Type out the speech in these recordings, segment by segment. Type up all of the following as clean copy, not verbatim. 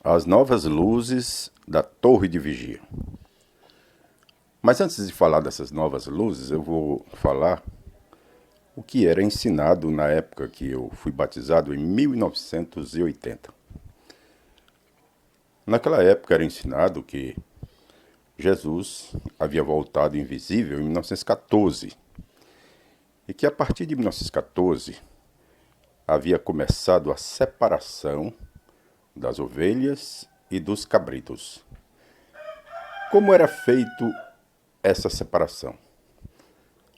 As novas luzes da torre de vigia. Mas antes de falar dessas novas luzes, eu vou falar o que era ensinado na época que eu fui batizado, em 1980. Naquela época era ensinado que Jesus havia voltado invisível em 1914 e que a partir de 1914 havia começado a separação das ovelhas e dos cabritos. Como era feito essa separação?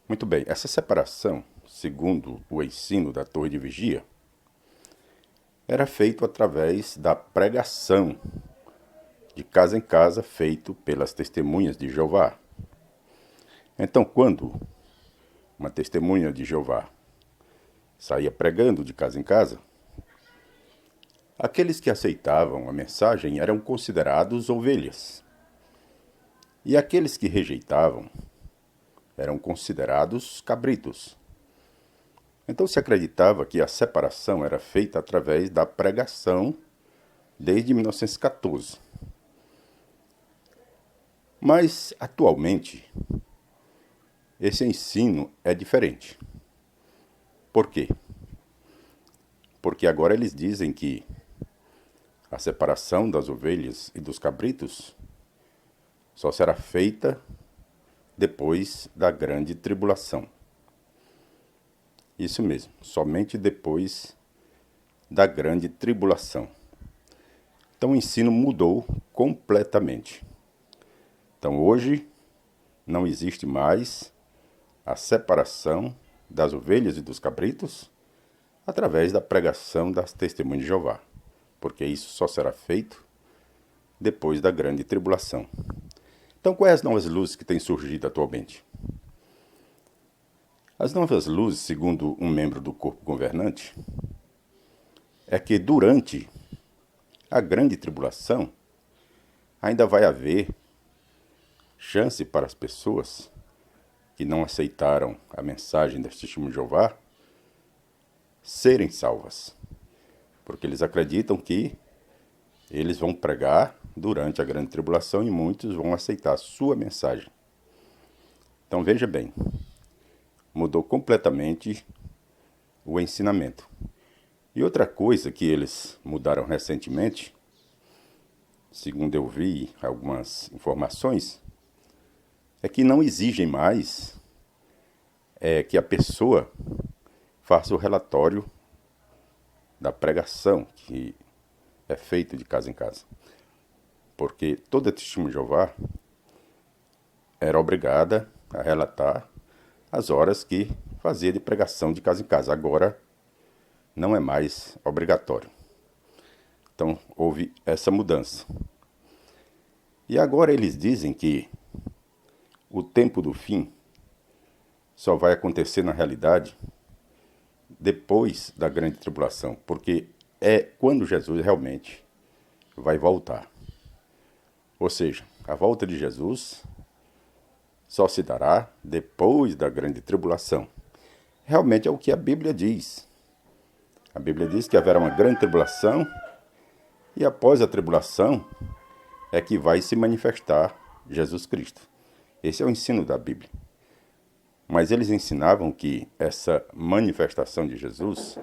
Muito bem, essa separação, segundo o ensino da Torre de Vigia, era feito através da pregação de casa em casa, feito pelas testemunhas de Jeová. Então, quando uma testemunha de Jeová saía pregando de casa em casa, aqueles que aceitavam a mensagem eram considerados ovelhas, e aqueles que rejeitavam eram considerados cabritos. Então se acreditava que a separação era feita através da pregação desde 1914. Mas, atualmente, esse ensino é diferente. Por quê? Porque agora eles dizem que a separação das ovelhas e dos cabritos só será feita depois da grande tribulação. Isso mesmo, somente depois da grande tribulação. Então o ensino mudou completamente. Então hoje não existe mais a separação das ovelhas e dos cabritos através da pregação das testemunhas de Jeová, porque isso só será feito depois da grande tribulação. Então, quais as novas luzes que têm surgido atualmente? As novas luzes, segundo um membro do corpo governante, é que durante a grande tribulação ainda vai haver chance para as pessoas que não aceitaram a mensagem das testemunhas de Jeová serem salvas, porque eles acreditam que eles vão pregar durante a grande tribulação e muitos vão aceitar a sua mensagem. Então veja bem, mudou completamente o ensinamento. E outra coisa que eles mudaram recentemente, segundo eu vi algumas informações, é que não exigem mais que a pessoa faça o relatório da pregação que é feito de casa em casa. Porque toda testemunha de Jeová era obrigada a relatar as horas que fazia de pregação de casa em casa. Agora não é mais obrigatório. Então houve essa mudança. E agora eles dizem que o tempo do fim só vai acontecer na realidade depois da grande tribulação, porque é quando Jesus realmente vai voltar. Ou seja, a volta de Jesus só se dará depois da grande tribulação. Realmente é o que a Bíblia diz. A Bíblia diz que haverá uma grande tribulação e após a tribulação é que vai se manifestar Jesus Cristo. Esse é o ensino da Bíblia. Mas eles ensinavam que essa manifestação de Jesus,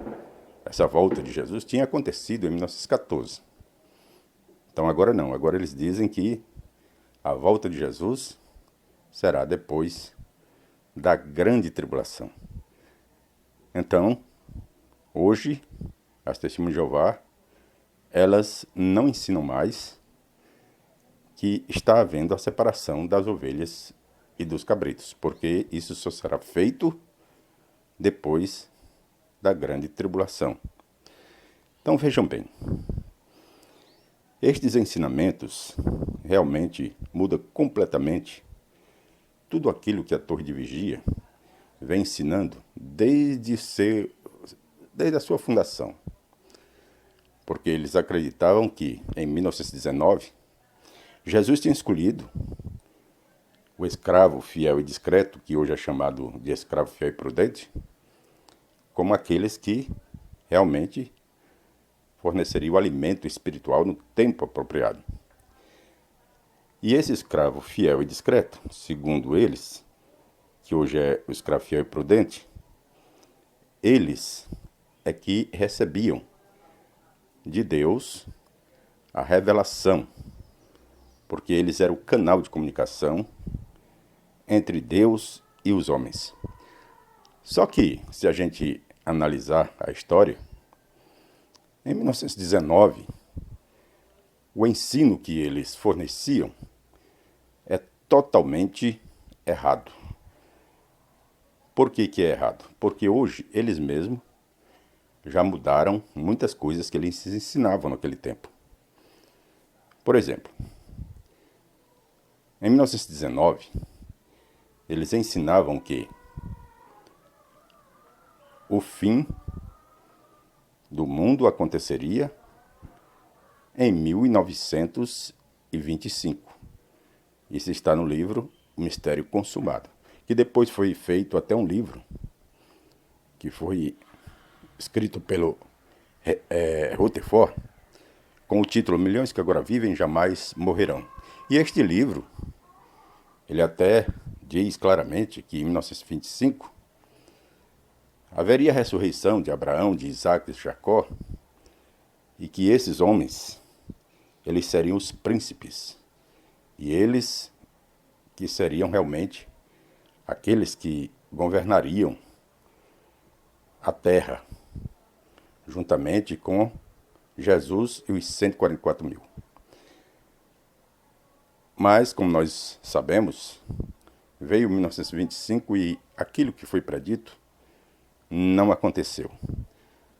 essa volta de Jesus, tinha acontecido em 1914. Então agora não, agora eles dizem que a volta de Jesus será depois da grande tribulação. Então, hoje, as testemunhas de Jeová, elas não ensinam mais que está havendo a separação das ovelhas e dos cabritos, porque isso só será feito depois da grande tribulação. Então vejam bem, estes ensinamentos realmente mudam completamente tudo aquilo que a Torre de Vigia vem ensinando desde a sua fundação. Porque eles acreditavam que, em 1919, Jesus tinha escolhido o escravo fiel e discreto, que hoje é chamado de escravo fiel e prudente, como aqueles que realmente forneceria o alimento espiritual no tempo apropriado. E esse escravo fiel e discreto, segundo eles, que hoje é o escravo fiel e prudente, eles é que recebiam de Deus a revelação, porque eles eram o canal de comunicação entre Deus e os homens. Só que, se a gente analisar a história, em 1919, o ensino que eles forneciam é totalmente errado. Por que é errado? Porque hoje eles mesmos já mudaram muitas coisas que eles ensinavam naquele tempo. Por exemplo, em 1919, eles ensinavam que o fim do mundo aconteceria em 1925. Isso está no livro O Mistério Consumado, que depois foi feito até um livro que foi escrito pelo Rutherford, com o título Milhões que Agora Vivem Jamais Morrerão. E este livro, ele até diz claramente que em 1925 haveria a ressurreição de Abraão, de Isaac e de Jacó, e que esses homens, eles seriam os príncipes, e eles que seriam realmente aqueles que governariam a terra, juntamente com Jesus e os 144 mil. Mas, como nós sabemos, veio 1925 e aquilo que foi predito não aconteceu.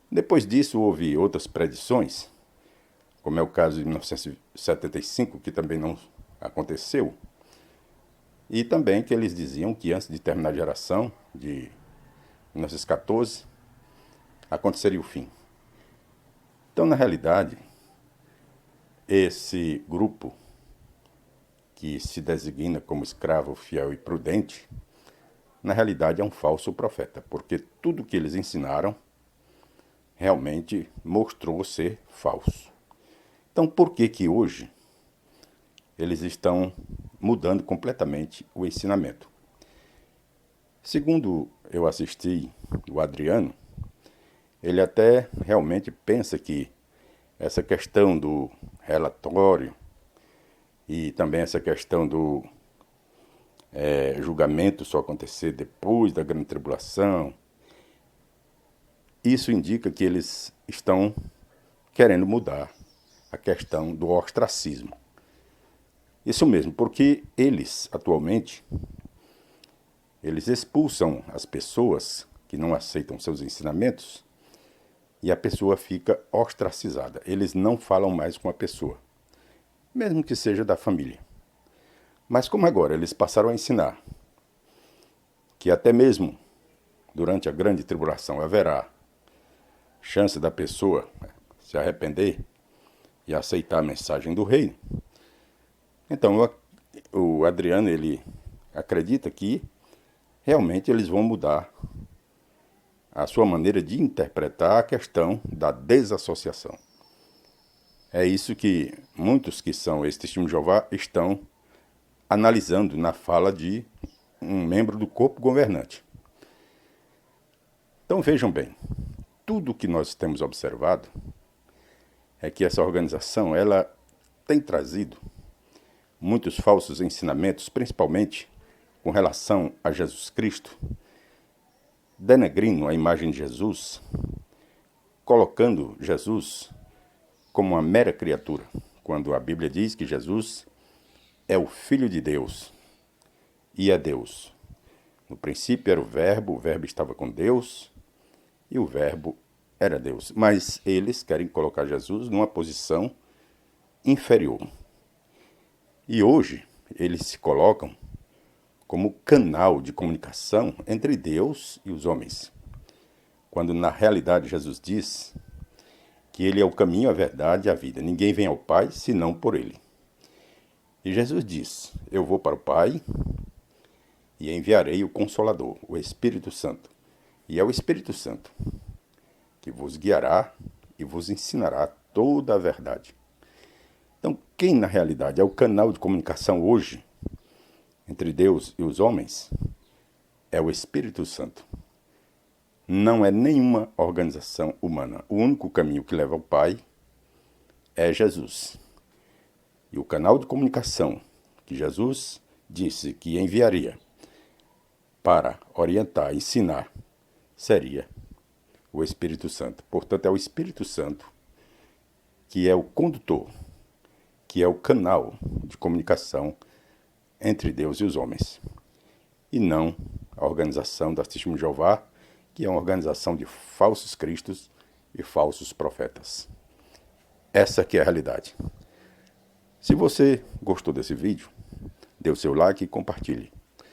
Depois disso, houve outras predições, como é o caso de 1975, que também não aconteceu, e também que eles diziam que antes de terminar a geração, de 1914, aconteceria o fim. Então, na realidade, esse grupo que se designa como escravo fiel e prudente, na realidade é um falso profeta, porque tudo que eles ensinaram realmente mostrou ser falso. Então, por que hoje eles estão mudando completamente o ensinamento? Segundo eu assisti o Adriano, ele até realmente pensa que essa questão do relatório e também essa questão do julgamento só acontecer depois da grande tribulação, isso indica que eles estão querendo mudar a questão do ostracismo. Isso mesmo, porque eles, atualmente, eles expulsam as pessoas que não aceitam seus ensinamentos e a pessoa fica ostracizada. Eles não falam mais com a pessoa, mesmo que seja da família. Mas como agora eles passaram a ensinar que até mesmo durante a grande tribulação haverá chance da pessoa se arrepender e aceitar a mensagem do reino, então o Adriano ele acredita que realmente eles vão mudar a sua maneira de interpretar a questão da desassociação. É isso que muitos que são ex-testemunhos de Jeová estão analisando na fala de um membro do corpo governante. Então vejam bem, tudo que nós temos observado é que essa organização ela tem trazido muitos falsos ensinamentos, principalmente com relação a Jesus Cristo, denegrindo a imagem de Jesus, colocando Jesus como uma mera criatura, quando a Bíblia diz que Jesus é o Filho de Deus e é Deus. No princípio era o Verbo estava com Deus e o Verbo era Deus. Mas eles querem colocar Jesus numa posição inferior. E hoje eles se colocam como canal de comunicação entre Deus e os homens, quando na realidade Jesus diz que ele é o caminho, a verdade e a vida. Ninguém vem ao Pai senão por ele. E Jesus diz, eu vou para o Pai e enviarei o Consolador, o Espírito Santo. E é o Espírito Santo que vos guiará e vos ensinará toda a verdade. Então, quem na realidade é o canal de comunicação hoje entre Deus e os homens é o Espírito Santo. Não é nenhuma organização humana. O único caminho que leva ao Pai é Jesus. E o canal de comunicação que Jesus disse que enviaria para orientar, ensinar, seria o Espírito Santo. Portanto, é o Espírito Santo que é o condutor, que é o canal de comunicação entre Deus e os homens. E não a organização da Testemunha de Jeová, que é uma organização de falsos cristos e falsos profetas. Essa que é a realidade. Se você gostou desse vídeo, dê o seu like e compartilhe.